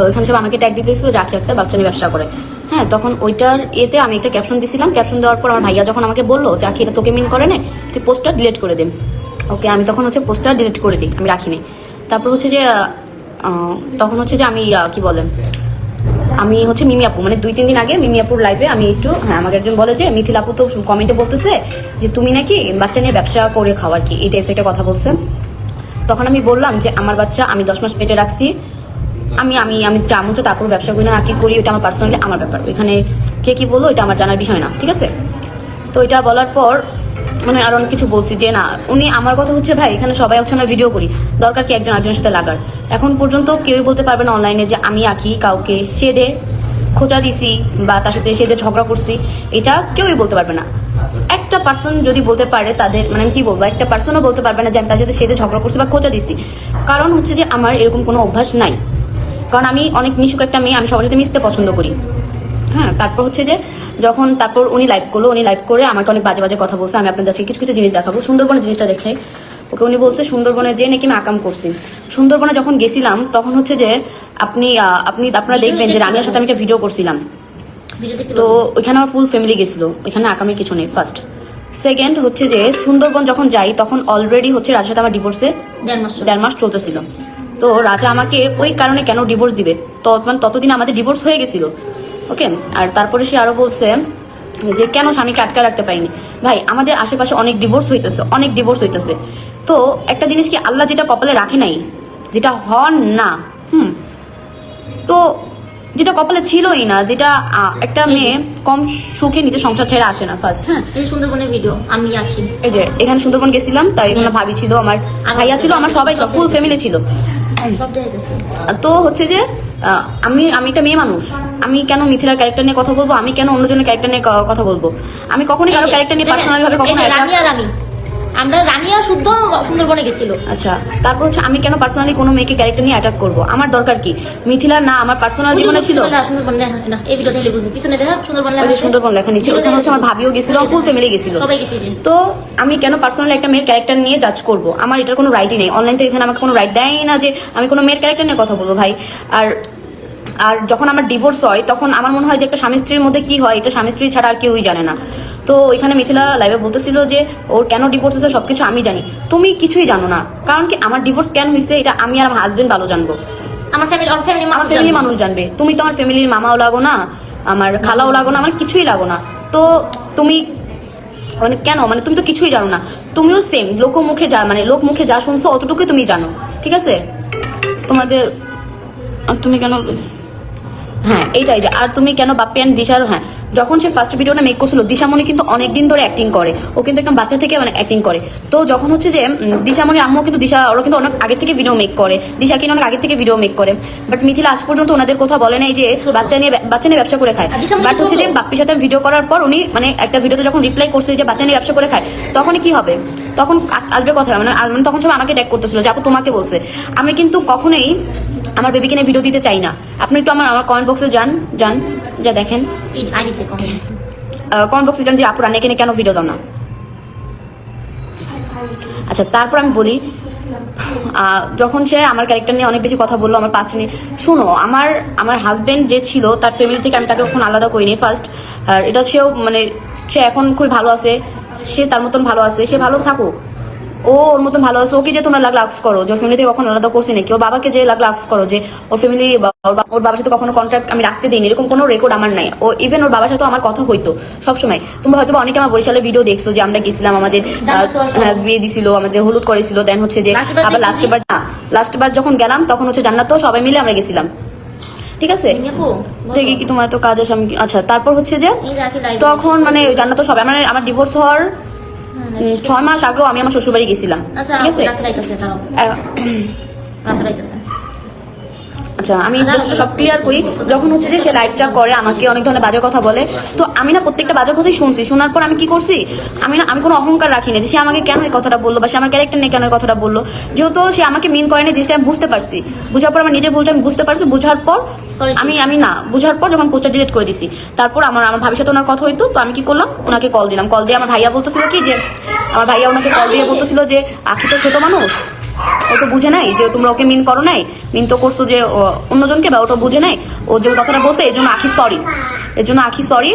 ওইখানে সব আমাকে ট্যাগ দিতেছিল যে আখি আক্তার বাচ্চা নিয়ে ব্যবসা করে। হ্যাঁ, তখন ওইটার এতে আমি একটা ক্যাপশন দিছিলাম। ক্যাপশন দেওয়ার পর আমার ভাইয়া যখন আমাকে বললো যে আখি এটা তোকে মিন করে না, তুই পোস্টটা ডিলিট করে দিন। ওকে, আমি তখন হচ্ছে পোস্টটা ডিলিট করে দিই, আমি রাখিনি। তারপর হচ্ছে যে তখন হচ্ছে যে আমি কি বলেন, আমি হচ্ছে মিমি আপু, মানে 2-3 দিন আগে মিমি আপুর লাইভে আমি একটু, হ্যাঁ, আমাকে একজন বলে যে মিথিল আপু তো কমেন্টে বলতেছে যে তুমি নাকি বাচ্চা নিয়ে ব্যবসা করে খাওয়ার কি, এই টাইপস একটা কথা বলছে। তখন আমি বললাম যে আমার বাচ্চা আমি 10 মাস পেটে রাখছি, আমি আমি আমি যা মন চায় তা কোনো ব্যবসা করি না, কি করি ওটা আমার পার্সোনালি আমার ব্যাপার, ওইখানে কে কি বললো এটা আমার জানার বিষয় না, ঠিক আছে। তো এটা বলার পর মানে আরো অনেক কিছু বলছি যে না, উনি আমার কথা হচ্ছে ভাই এখানে সবাই হচ্ছে আমরা ভিডিও করি, দরকার কি একজন আরেকজনের সাথে লাগার। এখন পর্যন্ত কেউই বলতে পারবে না অনলাইনে যে আমি আঁকি কাউকে শেডে খোঁচা দিছি বা তার সাথে শেডে ঝগড়া করছি, এটা কেউই বলতে পারবে না। একটা পার্সন যদি বলতে পারে তাদের, মানে আমি কি বলবো, একটা পার্সনও বলতে পারবে না যে আমি তার সাথে শেডে ঝগড়া করছি বা খোঁচা দিছি। কারণ হচ্ছে যে আমার এরকম কোনো অভ্যাস নাই, কারণ আমি অনেক মিশুক একটা মেয়ে, আমি সবার সাথে মিশতে পছন্দ করি। হ্যাঁ, তারপর হচ্ছে যে যখন তারপর উনি লাইভ করলো, উনি লাইভ করে আমাকে অনেক বাজে বাজে কথা বলছে। আমি আপনাদের কাছে কিছু কিছু জিনিস দেখাবো, সুন্দরবনের জিনিসটা দেখে। ওকে, উনি বলছে সুন্দরবনে যে নাকি আমি আকাম করছি। সুন্দরবনে যখন গেছিলাম তখন হচ্ছে যে আপনারা দেখবেন যে রানিয়ার সাথে আমি একটা ভিডিও করছিলাম, তো ওইখানে আমার ফুল ফ্যামিলি গেছিল, ওইখানে আকামের কিছু নেই। ফার্স্ট, সেকেন্ড হচ্ছে যে সুন্দরবন যখন যাই তখন অলরেডি হচ্ছে রাজার সাথে আমার ডিভোর্সে 1.5 মাস চলতেছিল। তো রাজা আমাকে ওই কারণে কেন ডিভোর্স দিবে, ততদিন আমাদের ডিভোর্স হয়ে গেছিল। ওকে, আর তারপরে সে আরো বলছে যে কেন স্বামীকে আটকা রাখতে পারিনি। ভাই, আমাদের আশেপাশে অনেক ডিভোর্স হইতেছে। তো একটা জিনিস কি, আল্লাহ যেটা কপালে রাখে নাই, যেটা হন না, তো যেটা কপালে ছিলই না, যেটা একটা মেয়ে কম সুখে নিজের সংসার ছেড়ে আসে না। ফার্স্ট, হ্যাঁ, এই সুন্দরবনের ভিডিও আমি আছি, এই যে এখানে সুন্দরবন গেছিলাম, তাই এখানে ভাবি ছিল, আমার ভাইয়া ছিল, আমার সবাই ফুল ফ্যামিলি ছিল। তো হচ্ছে যে আমি একটা মেয়ে মানুষ, আমি কেন মিথিলার ক্যারেক্টার নিয়ে কথা বলবো, আমি কেন অন্যজনের ক্যারেক্টার নিয়ে কথা বলবো, আমি কখনোই কারো ক্যারেক্টার নিয়ে পার্সোনালি ভাবে কখনো আমরা রানিয়া শুদ্ধ সুন্দরবনে গেছিল। আচ্ছা, তারপর হচ্ছে আমি কেন পার্সোনালি কোনো মেয়েকে ক্যারেক্টার নিয়ে অ্যাটাক করবো, আমার দরকার কি? মিথিলা না আমার পার্সোনাল জীবনে ছিল। সুন্দরবন লেখা নিচে, ওখানে হচ্ছে আমার ভাবিও গেছিল, ফুল ফ্যামিলি গেছিল। তো আমি কেন পার্সোনালি একটা মেয়ের ক্যারেক্টার নিয়ে জাজ করবো? আমার এটার কোনো রাইটই নেই। অনলাইন থেকে এখানে আমাকে কোনো রাইট দেয় না যে আমি কোনো মেয়ের ক্যারেক্টার নিয়ে কথা বলবো ভাই। আর যখন আমার ডিভোর্স হয় তখন আমার মনে হয় যে একটা স্বামী স্ত্রীর মধ্যে কি হয় এটা স্বামী স্ত্রী ছাড়া আর কেউই জানে না। তো এখানে মিথিলা লাইভে বলতেছিল যে ওর কেন ডিভোর্স হয়েছে সবকিছু আমি জানি, তুমি কিছুই জানো না। কারণ কি, আমার ডিভোর্স কেন হয়েছে এটা আমি আর আমার হাজবেন্ড ভালো জানবো, আমার ফ্যামিলি মানুষ জানবে। তুমি তো আমার ফ্যামিলির মামাও লাগো না, আমার খালাও লাগো না, আমার কিছুই লাগো না। তো তুমি মানে কেন, মানে তুমি তো কিছুই জানো না। তুমিও সেম লোক মুখে যা শুনছো অতটুকুই তুমি জানো, ঠিক আছে? তোমাদের তুমি কেন, হ্যাঁ এইটাই যে, আর তুমি কেন বাপ্পি অ্যান্ড দিশার, হ্যাঁ যখন সে ফার্স্ট ভিডিওটা মেক করছিল, দিশামণি কিন্তু অনেকদিন ধরে অ্যাক্টিং করে, ও কিন্তু একদম বাচ্চা থেকে মানে অ্যাক্টিং করে। তো যখন হচ্ছে যে দিশামণির আম্মু কিন্তু ওরা কিন্তু অনেক আগে থেকে ভিডিও মেক করে, দিশা কিন্তু অনেক আগে থেকে ভিডিও মেক করে, বাট মিথিলা আজ পর্যন্ত ওনাদের কথা বলে নাই যে বাচ্চা নিয়ে ব্যবসা করে খায়। বাট হচ্ছে যে বাপ্পির সাথে ভিডিও করার পর উনি মানে একটা ভিডিওতে যখন রিপ্লাই করছে যে বাচ্চা নিয়ে ব্যবসা করে খায়, তখনই কি হবে, তখন আসবে কথা, মানে তখন সব আমাকে ট্যাগ করতেছিল যে আপু তোমাকে বলছে। আমি কিন্তু কখনোই আমার বেবিকে নিয়ে ভিডিও দিতে চাই না। আপনি একটু আমার কমেন্ট বক্সে যান যা দেখেন, কমেন্ট বক্সে যান যে আপু রান্নাকে নিয়ে কেন ভিডিও দাও না। আচ্ছা, তারপর আমি বলি, যখন সে আমার ক্যারেক্টার নিয়ে অনেক বেশি কথা বললো, আমার পাস্ট নিয়ে, শুনো, আমার হাজবেন্ড যে ছিল তার ফ্যামিলি থেকে আমি তাকে কখনো আলাদা করিনি। ফার্স্ট, আর এটা সেও মানে সে এখন খুবই ভালো আছে, সে তার মতন ভালো আছে, সে ভালো থাকুক, ওর মতন ভালো আছে। ওকে যে তোমরা লাগলে আক্স করো যে ওর ফ্যামিলি থেকে কখনো আলাদা করছি নাকি, ওর বাবাকে যে লাগলে আক্স করো যে ওর ফ্যামিলি, ওর বাবার সাথে কখনো কন্ট্যাক্ট আমি রাখতে দিইনি, এরকম কোনো রেকর্ড আমার নাই। ও ইভেন ওর বাবার সাথে আমার কথা হইতো সবসময়। তোমরা হয়তো অনেকে আমার বরিশালের ভিডিও দেখছো যে আমরা গেছিলাম, আমাদের বিয়ে দিছিল, আমাদের হলুদ করেছিল, দেন হচ্ছে যে আবার লাস্ট বার যখন গেলাম তখন হচ্ছে জান্নাত সবাই মিলে আমরা গেছিলাম, ঠিক আছে? দেখি কি তোমার তো কাজ আছে। আচ্ছা, তারপর হচ্ছে যে তখন মানে জান্নাত সবাই, মানে আমার ডিভোর্স হওয়ার 6 মাস আগেও আমি আমার শ্বশুরবাড়ি গেছিলাম, ঠিক আছে? আচ্ছা, আমি জাস্ট সব ক্লিয়ার করি। যখন হচ্ছে যে সে লাইভটা করে আমাকে অনেক ধরনের বাজে কথা বলে, তো আমি না প্রত্যেকটা বাজে কথাই শুনছি। শোনার পর আমি কি করছি, আমি কোনো অহংকার রাখিনি যে সে আমাকে কেন এই কথাটা বললো বা সে আমার ক্যারেক্টার নিয়ে কেন এই কথাটা বললো। যেহেতু সে আমাকে মিন করেনি, জিনিসটা আমি বুঝতে পারছি। বুঝার পর আমার নিজের ভুলটা আমি বুঝতে পারছি। বুঝার পর যখন পোস্টটা ডিলিট করে দিছি, তারপর আমার ভাবির সাথে ওনার কথা হইতো, তো আমি কি করলাম, ওনাকে কল দিলাম। কল দিয়ে আমার ভাইয়া বলতেছিল কি যে, আমার ভাইয়া ওনাকে কল দিয়ে বলতেছিল যে আখি তো ছোট মানুষ, ও তো বুঝে নাই যে তোমরা ওকে মিন করো নাই, মিন তো করছো যে অন্যজনকে, বা ওটা বুঝে নাই। ও যে কথাটা বলছে এই জন্য আখি সরি, এর জন্য আখি সরি।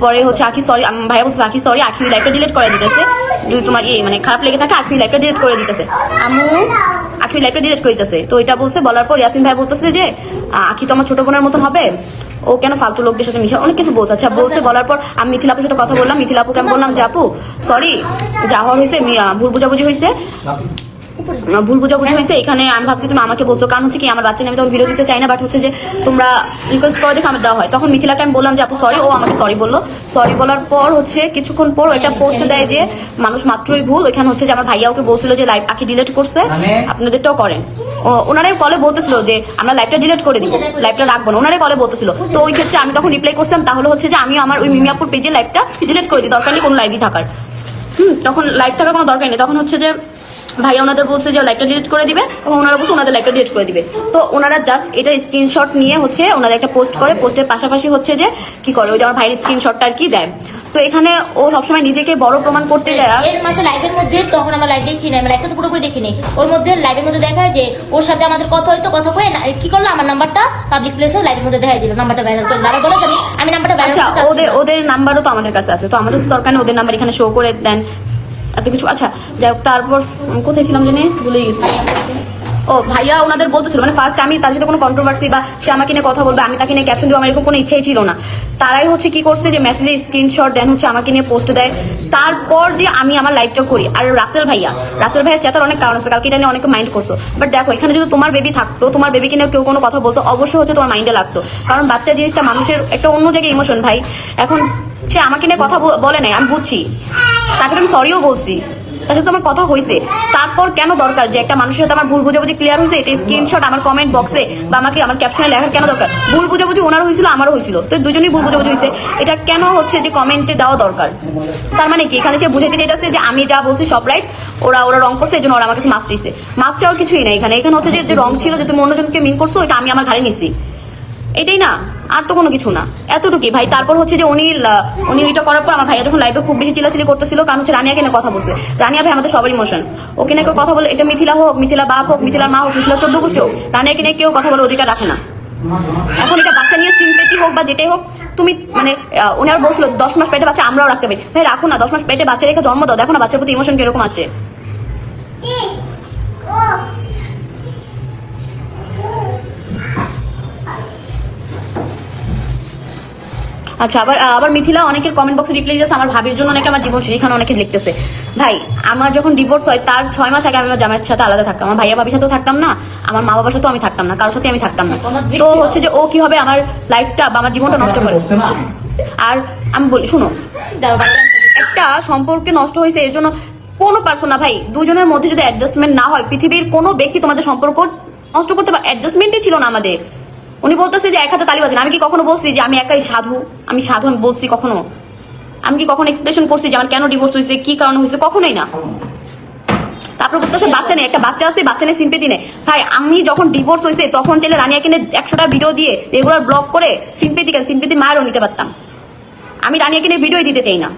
পরে হচ্ছে আখি সরি, ভাইয়া বলছে আখি সরি, আখি লাইফটা ডিলিট করে দিতেছে। যদি তোমার মানে খারাপ লেগে থাকে আখি লাইফটা ডিলিট করে দিতেছে। আম্মু আখি লাইফটা ডিলিট করে দিতেছে। তো এটা বলছে, বলার পর ইয়াসিন ভাই বলতেছে যে আখি তো আমার ছোট বোনের মতন হবে, ও কেন ফালতু লোকদের সাথে মিশা, অনেক কিছু বলছে। আচ্ছা বলছে, বলার পর আমি মিথিলা আপুর সাথে কথা বললাম। মিথিলা আপুকে আমি বললাম যে আপু সরি, যা হওয়ার হয়েছে, ভুল বুঝাবুঝি হয়েছে, ভুল বুঝাবুঝি হয়েছে। এখানে আমি ভাবছি তুমি আমাকে বলছো, কারণ হচ্ছে কি আমার বাচ্চা নিয়ে আমি তখন ভিডিও দিতে চাই না, বাট হচ্ছে যে তোমরা রিকোয়েস্ট করে দেখে আমার দেওয়া হয়। তখন মিথিলাকে আমি বললাম যে আপু সরি, ও আমাকে সরি বললো। সরি বলার পর হচ্ছে কিছুক্ষণ পর একটা পোস্ট দেয় যে মানুষ মাত্রই ভুল। ওইখানে হচ্ছে যে আমার ভাইয়া ওকে বলছিল যে লাইভ আখি ডিলিট করছে, আপনাদেরটাও করেন। ওনারাই কলে বলতেছিল যে আমরা লাইভটা ডিলিট করে দিব, লাইভটা রাখবো না, ওনারাই কলে বলতেছিল। তো ওই ক্ষেত্রে আমি তখন রিপ্লাই করছিলাম তাহলে হচ্ছে যে আমি আমার ওই মিমিয়াপুর পেজে লাইভটা ডিলিট করে দিই, দরকার নেই কোনো লাইভই থাকার। তখন লাইভ থাকার কোনো দরকার নেই। তখন হচ্ছে যে ভাইয়া ওনাদের বলছে যে লাইভটা ডিলিট করে দিবে, তখন ওনারা বলছে ওনাদের লাইভটা ডিলিট করে দিবে। তো ওনারা জাস্ট এটা স্ক্রিনশট নিয়ে হচ্ছে ওনাদের একটা পোস্ট করে, পোস্টের পাশাপাশি হচ্ছে যে কি করে ওই যে আমার ভাইয়ের স্ক্রিনশটটা আর কি দেয়। তো এখানে ও সবসময় নিজেকে বড় প্রমাণ করতে যায়। এর মাঝে লাইভের মধ্যে তখন আমরা লাইভ দেখি না, আমরা লাইভটা তো পুরোপুরি দেখিনি। ওর মধ্যে লাইভের মধ্যে দেখা যায় যে ওর সাথে আমাদের কথা হয়তো, কথা কয়ে কি করলো আমার নাম্বারটা পাবলিক প্লেসে লাইভের মধ্যে দেখা দিল, নাম্বারটা ভাইরাল করে দাঁড়া বলে আমি নাম্বারটা ভাইরাল করতে চাচ্ছি। ওদের ওদের নাম্বারও তো আমাদের কাছে আছে, তো আমাদের তো দরকার নেই ওদের নাম্বার এখানে শো করে দেন এত কিছু। আচ্ছা যাই হোক, তারপর কোথায় ছিলাম জানি ভুলে গেছি। ও ভাইয়া ওনাদের বলতেছিল, মানে ফার্স্ট আমি তার সাথে কোনো কন্ট্রোভার্সি বা সে আমাকে নিয়ে কথা বলবে, আমি তাকে নিয়ে ক্যাপশন দিব, আমার এরকম কোনো ইচ্ছাই ছিল না। তারাই হচ্ছে কি করছে যে মেসেজে স্ক্রিনশট দেন হচ্ছে আমাকে নিয়ে পোস্ট দেয়। তারপর যে আমি আমার লাইভটা করি। আর রাসেল ভাইয়ের চেতার অনেক কারণ আছে, কালকে এটা নিয়ে অনেকে মাইন্ড করছো। বাট দেখো এখানে যদি তোমার বেবি থাকতো, তোমার বেবিকে নিয়ে কেউ কোনো কথা বলতো, অবশ্যই হচ্ছে তোমার মাইন্ডে লাগতো, কারণ বাচ্চা জিনিসটা মানুষের একটা অন্য জায়গায় ইমোশন ভাই। এখন সে আমাকে নিয়ে কথা বলে নাই, আমি বুঝছি, তাকে তো আমি সরিও বলছি, তার সাথে আমার কথা হয়েছে। তারপর কেন দরকার যে একটা মানুষের সাথে আমার ভুল বুঝাবুঝি ক্লিয়ার হয়েছে এটা স্ক্রিনশট আমার কমেন্ট বক্সে বা আমাকে আমার ক্যাপশনে লেখার কেন দরকার? ভুল বুঝাবুঝি ওনারও হয়েছিল, আমারও হয়েছিল, তো দুজনেই ভুল বুঝাবুঝি হয়েছে, এটা কেন হচ্ছে যে কমেন্টে দেওয়া দরকার? তার মানে কি এখানে সে বুঝাইতে চাইতেছে যে আমি যা বলছি সব রাইট, ওরা রং করছে, এই জন্য ওরা আমার কাছে মাফ চাইছে। মাফ চাওয়ার কিছুই না এখানে। এখানে হচ্ছে যে রং ছিল যে তুমি অন্যজনকে মিন করছো, এটা আমি আমার ঘাড়ে নিছি, এটাই না, আর তো কোনো কিছু না, এতটুকুই ভাই। তারপর হচ্ছে যে উনি ওইটা করার পর আমার ভাইয়া যখন লাইভে খুব বেশি চিলাচিলি করতেছিল, কারণ হচ্ছে রানিয়াকে নিয়ে কথা বলছে। রানিয়া ভাই আমাদের সবার ইমোশন, ওকে নিয়ে কেউ কথা বলে, এটা মিথিলা হোক, মিথিলা বাপ হোক, মিথিলার মা হোক, মিথিলা 14 গোষ্ঠী হোক, রানিয়াকে নিয়ে কেউ কথা বলার অধিকার রাখে না। এখন এটা বাচ্চা নিয়ে সিম্পেথি হোক বা যেটাই হোক, তুমি মানে উনি আর বলছিল 10 মাস পেটে বাচ্চা আমরাও রাখতে পারি, ভাই রাখো না, 10 মাস পেটে বাচ্চা রেখে জন্ম দাও, দেখো না বাচ্চার প্রতি ইমোশন কিরকম আসে। আচ্ছা আবার মিথিলা অনেকের কমেন্ট বক্সে রিপ্লাই দিয়েছে আমার ভাবির জন্য অনেকে আমার জীবন শেষ, এখানে অনেকে লিখতেছে। ভাই আমার যখন ডিভোর্স হয় তার 6 মাস আগে আমি আমার জামাইয়ের সাথে আলাদা থাকতাম, আমার ভাইয়া ভাবির সাথেও থাকতাম না, আমার মা বাবার সাথেও আমি থাকতাম না, কারোর সাথে আমি থাকতাম না। তো হচ্ছে যে ও কিভাবে আমার লাইফটা বা আমার জীবনটা নষ্ট করে। আর আমি বলি শুনো, একটা সম্পর্কে নষ্ট হয়েছে এর জন্য কোনো পার্সন না ভাই, দুজনের মধ্যে যদি অ্যাডজাস্টমেন্ট না হয় পৃথিবীর কোনো ব্যক্তি তোমাদের সম্পর্ক নষ্ট করতে পারে। অ্যাডজাস্টমেন্টই ছিল না আমাদের। উনি বলতেছে যে এক হাতে তালি বাজেন, আমি কি কখনো বলছি যে আমি একাই সাধু? আমি বলছি কখনো? আমি কি কখনো এক্সপ্রেশন করছি যে আমার কেন ডিভোর্স হয়েছে, কি কারণে হয়েছে? কখনোই না। তারপর বলতেছে বাচ্চা নেই, একটা বাচ্চা আছে, বাচ্চা নেই সিম্পেথি নেই। ভাই আমি যখন ডিভোর্স হয়েছে তখন চাইলে রানিয়াকে নিয়ে 100টা ভিডিও দিয়ে রেগুলার ব্লগ করে সিম্পেথি কেন, সিম্পেথি মায়েরও নিতে পারতাম। আমি রানিয়াকে নিয়ে ভিডিও দিতে চাই না।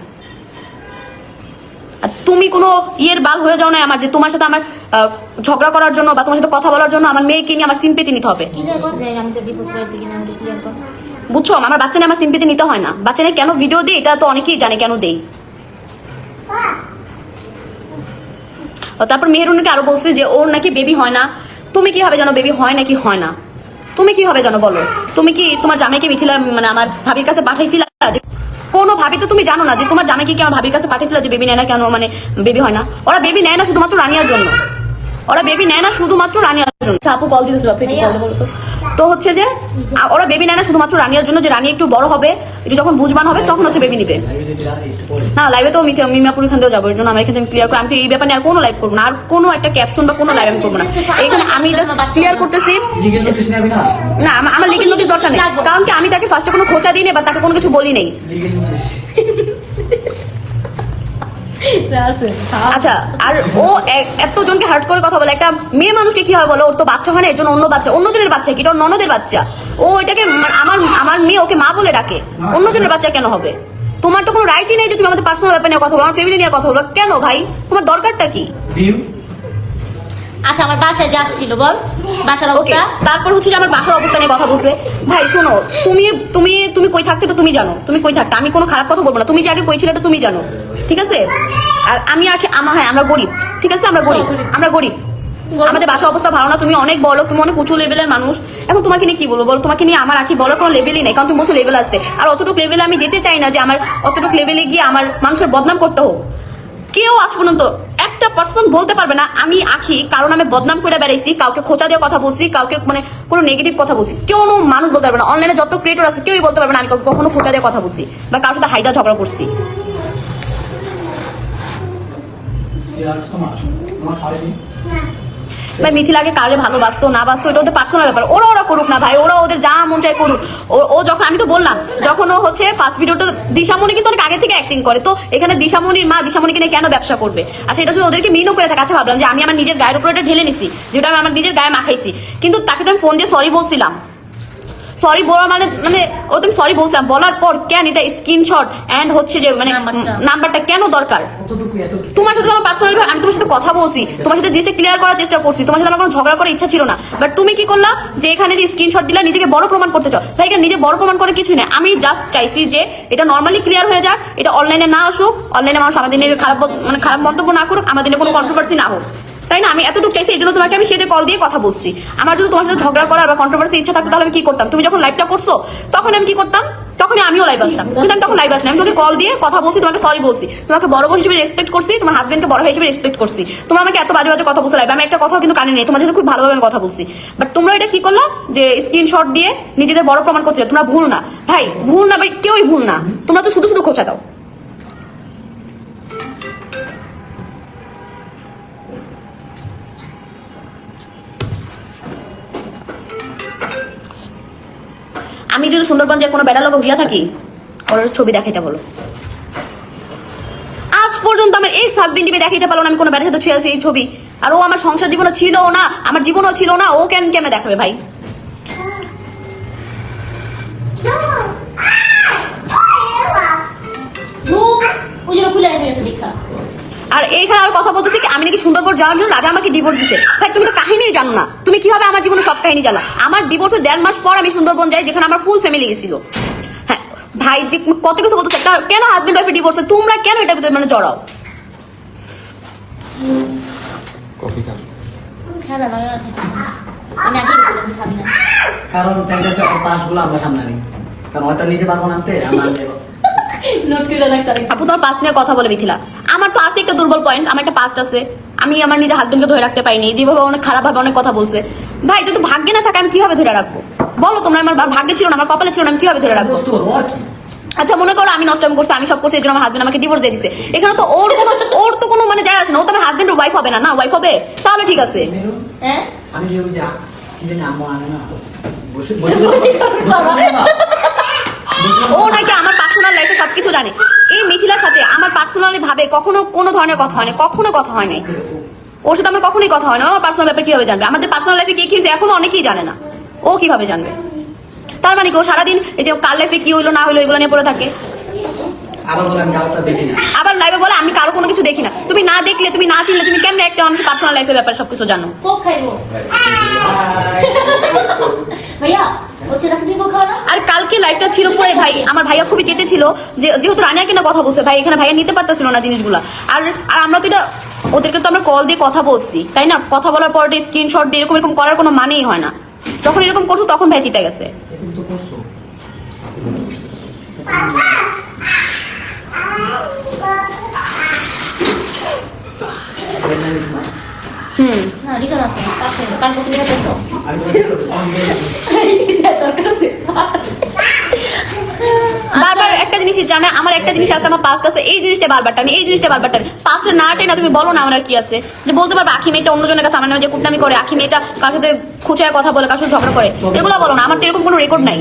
আর তুমি কোনো ইয়ের বাল হয়ে যাও না আমার, যে তোমার সাথে আমার ঝগড়া করার জন্য বা তোমার সাথে কথা বলার জন্য আমার মেয়েকে নিয়ে আমার সিম্পেথি নিতে হবে। বুঝছো, আমার বাচ্চা নিয়ে আমার সিম্পেথি নিতে হয় না। বাচ্চা নিয়ে কেন ভিডিও দিই এটা তো অনেকেই জানে কেন দেই। তারপর মেহেরুনকে আরো বলছে যে ওর নাকি বেবি হয় না। তুমি কিভাবে জানো বেবি হয় নাকি হয় না? তুমি কিভাবে জানো বলো? তুমি কি তোমার জামাইকে মিছিলার মানে আমার ভাবির কাছে পাঠাইছিলা? কোনো ভাবি তো তুমি জানো না যে তোমার জামাইকে কি আমার ভাবির কাছে পাঠিয়েছিল যে বেবি নেয় না কেন, মানে বেবি হয় না? ওরা বেবি নেয় না শুধুমাত্র রানিয়ার জন্য, ওরা বেবি নেয় না শুধুমাত্র রানিয়ার জন্য। আপু কল দিতেছিল, তো হচ্ছে যে ওরা বেবি নেয় না শুধুমাত্র রানিয়ার জন্য, যে রানি একটু বড় হবে, একটু যখন বুঝবান হবে তখন হচ্ছে বেবি নিবে। না লাইভে তো মিমিয়াপুর এখান থেকেও যাবো, এর জন্য আমার এখান থেকে ক্লিয়ার করে আমি তো এই ব্যাপারে আর কোনো লাইভ করবো না, আর কোনো একটা ক্যাপশন বা কোনো লাইভ আমি করবো না। এখানে আমি জাস্ট ক্লিয়ার করতেছি না, আমার লিগেল নোটিস দরকার নেই, কারণ কি আমি তাকে ফার্স্টে কোনো খোঁচা দিই না বা তাকে কোনো কিছু বলি নেই। আচ্ছা আর ও এতজনকে হার্ট করে কথা বলে, একটা মেয়ে মানুষকে কি হয় বলো? ওর তো বাচ্চা হয় না, এর জন্য অন্যজনের বাচ্চা, কি ওর ননদের বাচ্চা, ও এটাকে আমার মেয়ে ওকে মা বলে ডাকে, অন্যজনের বাচ্চা কেন হবে? তোমার তো কোনো রাইটই নেই যে তুমি আমাদের পার্সোনাল ব্যাপার নিয়ে কথা বলো, আমার ফ্যামিলি নিয়ে কথা বলো। কেন ভাই, তোমার দরকারটা কি? আচ্ছা আমার বাসায় যে আসছিল বল বাসার ওকে, অবস্থা। তারপর হচ্ছে যে আমার বাসার অবস্থা নিয়ে কথা বলছে। ভাই শোনো, তুমি তুমি তুমি কই থাকতে তো তুমি জানো, তুমি কই থাকতে, আমি কোনো খারাপ কথা বলবো না, তুমি যে আগে কই ছিলে এটা তুমি জানো, ঠিক আছে? আর আমি হ্যাঁ আমরা গরিব, ঠিক আছে, আমরা গরিব, আমরা গরিব, আমাদের বাসার অবস্থা ভালো না, তুমি অনেক বড়, তুমি অনেক উঁচু লেভেলের মানুষ। এখন তোমাকে নিয়ে কি বলবো বলো, তোমাকে নিয়ে আমার আখি বলার কোনো লেভেলই নেই, কারণ তুমি বলছো লেভেল আসতে, আর অতটুকু লেভেলে আমি যেতে চাই না যে আমার অতটুকু লেভেলে গিয়ে আমার মানুষের বদনাম করতে হোক। কেউ আজ পর্যন্ত একটা পার্সন বলতে পারবে না আমি আখি কারণ আমি বদনাম করে বেড়াইছি, কাউকে খোঁচা দিয়ে কথা বলছি, কাউকে মানে কোনো নেগেটিভ কথা বলছি, কোনো মানুষ বলতে পারবে না। অনলাইনে যত ক্রিয়েটর আছে কেউই বলতে পারবে না আমি কাউকে কখনো খোঁচা দিয়ে কথা বলছি বা কারোর সাথে হাইদা ঝগড়া করছি। ভাই মিথিলাকে কারে ভালোবাসতো না বাসতো এটা ওদের পার্সোনাল ব্যাপার, ওরা করুক না ভাই, ওরা ওদের যা মন চায় করুক। ও যখন, আমি তো বললাম যখন ও হচ্ছে ফার্স্ট ভিডিওটা, দিশামণি কিন্তু অনেক আগে থেকে অ্যাক্টিং করে, তো এখানে দিশামণির মা দিশামণিকে নিয়ে কেন ব্যবসা করবে? আর সেটা যদি ওদেরকে মিনও করে থাকে, আচ্ছা ভাবলাম যে আমি আমার নিজের গায়ের উপরে এটা ঢেলে নিছি, যেটা আমি আমার নিজের গায়ে মাখাইছি, কিন্তু তাকে তো আমি ফোন দিয়ে সরি বলছিলাম, সরি বলা মানে ও তুমি সরি বলছিলাম, বলার পর কেন এটা স্ক্রিনশট এন্ড হচ্ছে যে মানে নাম্বারটা কেন দরকার? তোমার সাথে আমার পার্সোনাল, আমি তোমার সাথে কথা বলছি, তোমার সাথে জিনিসটা ক্লিয়ার করার চেষ্টা করছি, তোমার সাথে আমার কোনো ঝগড়া করার ইচ্ছা ছিল না, বাট তুমি কি করলা যে এখানে যে স্ক্রিনশট দিলা নিজেকে বড় প্রমাণ করতে চাও। ভাই এখানে নিজে বড় প্রমাণ করে কিছু না, আমি জাস্ট চাইছি যে এটা নর্মালি ক্লিয়ার হয়ে যাক, এটা অনলাইনে না আসুক, অনলাইনে মানুষ আমাদের নিয়ে খারাপ মন্তব্য না করুক, আমাদের নিয়ে কোনো কন্ট্রোভার্সি না হোক, তাই না? আমি এতটুকু চাইছি, এই জন্য তোমাকে আমি সেটা কল দিয়ে কথা বলছি। আমার যদি তোমার সাথে ঝগড়া করার বা কন্ট্রোভার্সি ইচ্ছা থাকতো তাহলে আমি কি করতাম? তুমি যখন লাইভটা করছো তখন আমি কি করতাম, তখন আমিও লাইভ আসতাম, কিন্তু আমি তখন লাইভ আসি না, আমি তোমাকে কল দিয়ে কথা বলছি, তোমাকে সরি বলছি, তোমাকে বড় বোন হিসেবে রেসপেক্ট করছি, তোমার হাজবেন্ডকে বড় ভাই হিসেবে রেসপেক্ট করছি। তোমরা আমাকে এত বাজে বাজে কথা বলছো লাইভ, আমি একটা কথা কিন্তু কানে নেই, তোমার সাথে খুব ভালোভাবে আমি কথা বলছি, বাট তোমরা এটা কি করলা যে স্ক্রিনশট দিয়ে নিজেদের বড় প্রমাণ করছো। তোমরা ভুল না ভাই, ভুল না ভাই, কেউই ভুল না, তোমরা তো শুধু শুধু খোঁচা দাও। আমি যদি সুন্দরবন যে কোনো বেড়া লোক গিয়া থাকি ওর ছবি দেখাইতে বলো, আজ পর্যন্ত আমার এক্স হাজবেন্ড দেখাইতে পারলো না আমি কোনো বেড়ার সাথে ছুঁয়ে আছি এই ছবি, আর ও আমার সংসার জীবনে ছিল না, আমার জীবনও ছিল না, ও কেন কেমনে দেখাবে ভাই? ওই জন্য খুলে রেখে গেছে দীক্ষা। আর এইখানে আর কথা বলতেছি কি আমি নাকি সুন্দরবন যাওয়ার জন্য রাজা আমাকে ডিভোর্স দিছে। ভাই তুমি তো কাহিনী জানো না, তুমি কিভাবে আমার জীবনে সব কাহিনী জানা? আমার ডিভোর্সের 1.5 মাস পর আমি সুন্দরবন যাই, যেখানে আমার ফুল ফ্যামিলি গেছিল। হ্যাঁ ভাই কত কিছু বলতেছে, কেন হাজবেন্ড ওয়াইফের ডিভোর্স, তোমরা কেন এটার ভিতরে মানে জড়াও? আমি আগে গেছিলাম, খাবি না। কারণ চাইতেছে পাসগুলো আমরা সামনে আনি, কারণ হয়তো নিজে পারবো না আনতে, আমরা আনলে নোট করে রাখছি আরেকটা। আপু তোমার পাস নিয়ে কথা বলে মিথিলা, আমার তো আছে একটা দুর্বল পয়েন্ট, আমার একটা পাস্ট আছে, আমি আমার নিজের হাজবেন্ডকে ধরে রাখতে পাইনি, যেভাবে অনেক খারাপ ভাবে অনেক কথা বলছে। ভাই যদি ভাগ্যে না থাকে আমি কিভাবে ধরে রাখবো বলো? তোমরা আমার ভাগ্যে ছিল না, আমার কপালে ছিল না, আমি কিভাবে ধরে রাখবো? দোস্ত করবো আর কি। আচ্ছা মনে করো আমি নষ্ট করছি, আমি সব করছি, এই জন্য আমার হাজবেন্ড আমাকে ডিভোর্স দিয়ে দিছে, এখানে তো ওর তো কোনো মানে যায় আসে না, ও তো আমার হাজবেন্ডের ওয়াইফ হবে না, না ওয়াইফ হবে, তাহলে ঠিক আছে। হ্যাঁ আমি যে কি জানি আম্মু আনে না, বসে বসে করবে বাবা। ও নাকি আমার পার্সোনাল লাইফে সবকিছু জানে। এই মিথিলার সাথে আমার পার্সোনালি ভাবে কখনো কোনো ধরনের কথা হয়নি, কখনো কথা হয় নাই, ওর সাথে আমার কখনোই কথা হয় না। আমার পার্সোনাল ব্যাপার কিভাবে জানবে? আমাদের পার্সোনাল লাইফে কি হয়েছে এখনো অনেকেই জানে না, ও কিভাবে জানবে? তার মানে কি ও সারাদিন এই যে কার লাইফে কি হইলো না হইলো এগুলো নিয়ে পড়ে থাকে, আবার বলে আমি কাউকে দেখি না, আবার লাইভে বলে আমি কারো কোনো কিছু দেখি না। তুমি না দেখলে, তুমি না চিনলে, তুমি কেমনে একটা মানুষের পার্সোনাল লাইফের ব্যাপারে সবকিছু জানো? কোক খাইবো ভাইয়া, ও ছেলে ফুটি কোক খাও না। আর কালকে লাইভটা ছিল পরে ভাই আমার ভাইয়া খুবই চেতে ছিল যে যেহেতু রানিয়া কিনা কথা বলছে, ভাই এখানে ভাইয়া নিতে পারতেছিল না জিনিসগুলো, আর আমরা তো এটা ওদেরকে তো আমরা কল দিয়ে কথা বলছি, তাই না? কথা বলার পর স্ক্রিনশট দিয়ে এরকম করার কোনো মানেই হয় না। যখন এরকম করছো তখন ভাই জিতে গেছে। এরকম তো করছো। না রিটার্ন আছে পাশে কান কত দিনে পেছো আমি বলছি তো, দরকার আছে। বারবার একটা জিনিসই জানে, আমার একটা জিনিস আছে, আমার পাস্ট আছে, এই জিনিসটা বারবার টানি, এই জিনিসটা বারবার টানি, পাস্টটা না টেনা তুমি বলো না আমার আর কি আছে যে বলতে পারবে? আখি মেয়েটা অন্যজনের কাছে আমার নামে যে কুটনামি করে, আখি মেয়েটা কার সাথে খুঁচায় কথা বলে, কার সাথে ঝগড়া করে, এগুলো বলো না। আমার তো এরকম কোনো রেকর্ড নাই।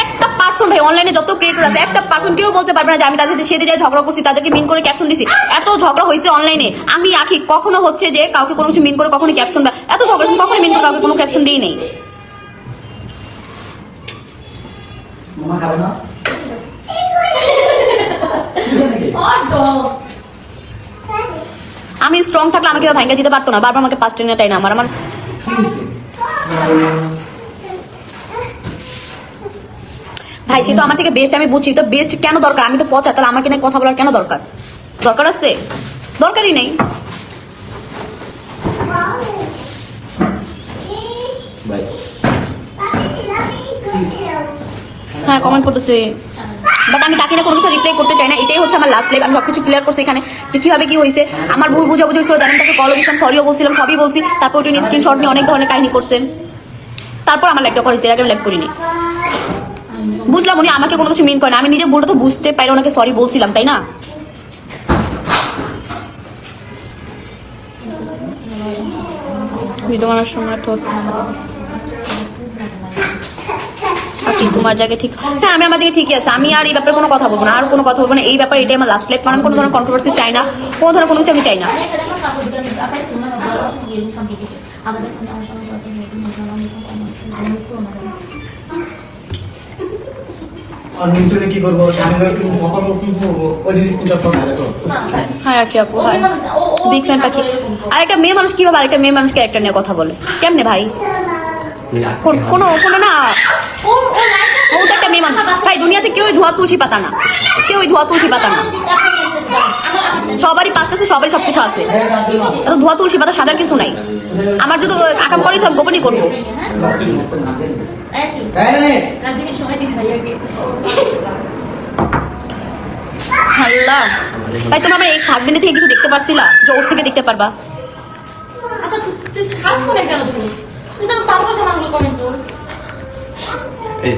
একটা পার্সন ভাই অনলাইনে যত ক্রিয়েটর আছে, একটা পার্সন কেউ বলতে পারবে না যে আমি তাদের সাথে সেদিকে যাই ঝগড়া করছি, তাদেরকে মিন করে ক্যাপশন দিছি। এত ঝগড়া হয়েছে অনলাইনে, আমি আখি কখনো হচ্ছে যে কাউকে কোনো কিছু মিন করে কখনো ক্যাপশন বা এত ঝগড়া কখনো মিন করে কাউকে কোনো ক্যাপশন দিই নেই। মামা খাবে না? আমি স্ট্রং থাকলে আমাকে ভাঙ্গা দিতে পারতো না, বারবার আমাকে পাঁচ টেনে তাই না আমার ভাই সে তো আমার থেকে বেস্ট, আমি বুঝছি তো বেস্ট কেন দরকার, আমি তো পচা, তাহলে আমাকে নিয়ে কথা বলার কেন দরকার, দরকার আছে? দরকারই নেই। হ্যাঁ কমেন্ট করতেছে, বাট আমি তাকে না কোনো কিছু রিপ্লাই করতে চাই না, এটাই হচ্ছে আমার লাস্ট লাইভ। আমি সবকিছু ক্লিয়ার করছি এখানে যে কিভাবে কি হয়েছে, আমার ভুল বুঝাবুঝি হয়েছিল, জানেন তাকে কলও দিচ্ছিলাম, সরিও বলছিলাম, সবই বলছি, তারপর ওটা স্ক্রিনশট নিয়ে অনেক ধরনের কাহিনী করছেন, তারপর আমার লাইভটা করেছে, এর আগে আমি লাইভ করিনি। বুঝলাম উনি আমাকে কোনো কিছু মিন করে না, আমি নিজের ভুলটা তো বুঝতে পারি, ওনাকে সরি বলছিলাম তাই না। বিদ্যমানের সময় ঠোঁট তোমার জায়গায় ঠিক, হ্যাঁ আমি আমার জায়গায় ঠিকই আছে, আমি আর এই ব্যাপারে কোনো কথা বলবো না, আর কোনো কথা বলবো না, এই ব্যাপারে এটাই আমার লাস্ট লাইফ, কারণ কোনো ধরনের কন্ট্রোভার্সি চাই না, কোনো ধরনের কোনো কিছু আমি চাই না। আর নিচে কি করবো, সামনে কি মকর কি করবো, ওই জিনিস কিন্তু আপনারা দেখো। হ্যাঁ আকি আপু, হ্যাঁ বিগ ফ্যান পাখি। আর একটা মেয়ে মানুষ কিভাবে আরেকটা মেয়ে মানুষকে একটা নিয়ে কথা বলে, কেমনে ভাই? কোনো কোনো না, ও তো একটা মেয়ে মানুষ ভাই, দুনিয়াতে কেউই ধোয়া তুলসী পাতা না, কেউই ধোয়া তুলসী পাতা না, সবারই পাঁচটা আছে, সবারই সবকিছু আছে, এত ধোয়া তুলসী পাতা সাদার কিছু নাই। আমার যদি আকাম করে সব গোপনই করবো। আল্লাহ ভাই, তোমার আমার এক্স হাজবেন্ডের থেকে কিছু দেখতে পারছিলা যে ওর থেকে দেখতে পারবা? আচ্ছা তুই খারাপ করে কেন তুই তোর ভালোবাসা মানুষকে কমেন্ট কর। এই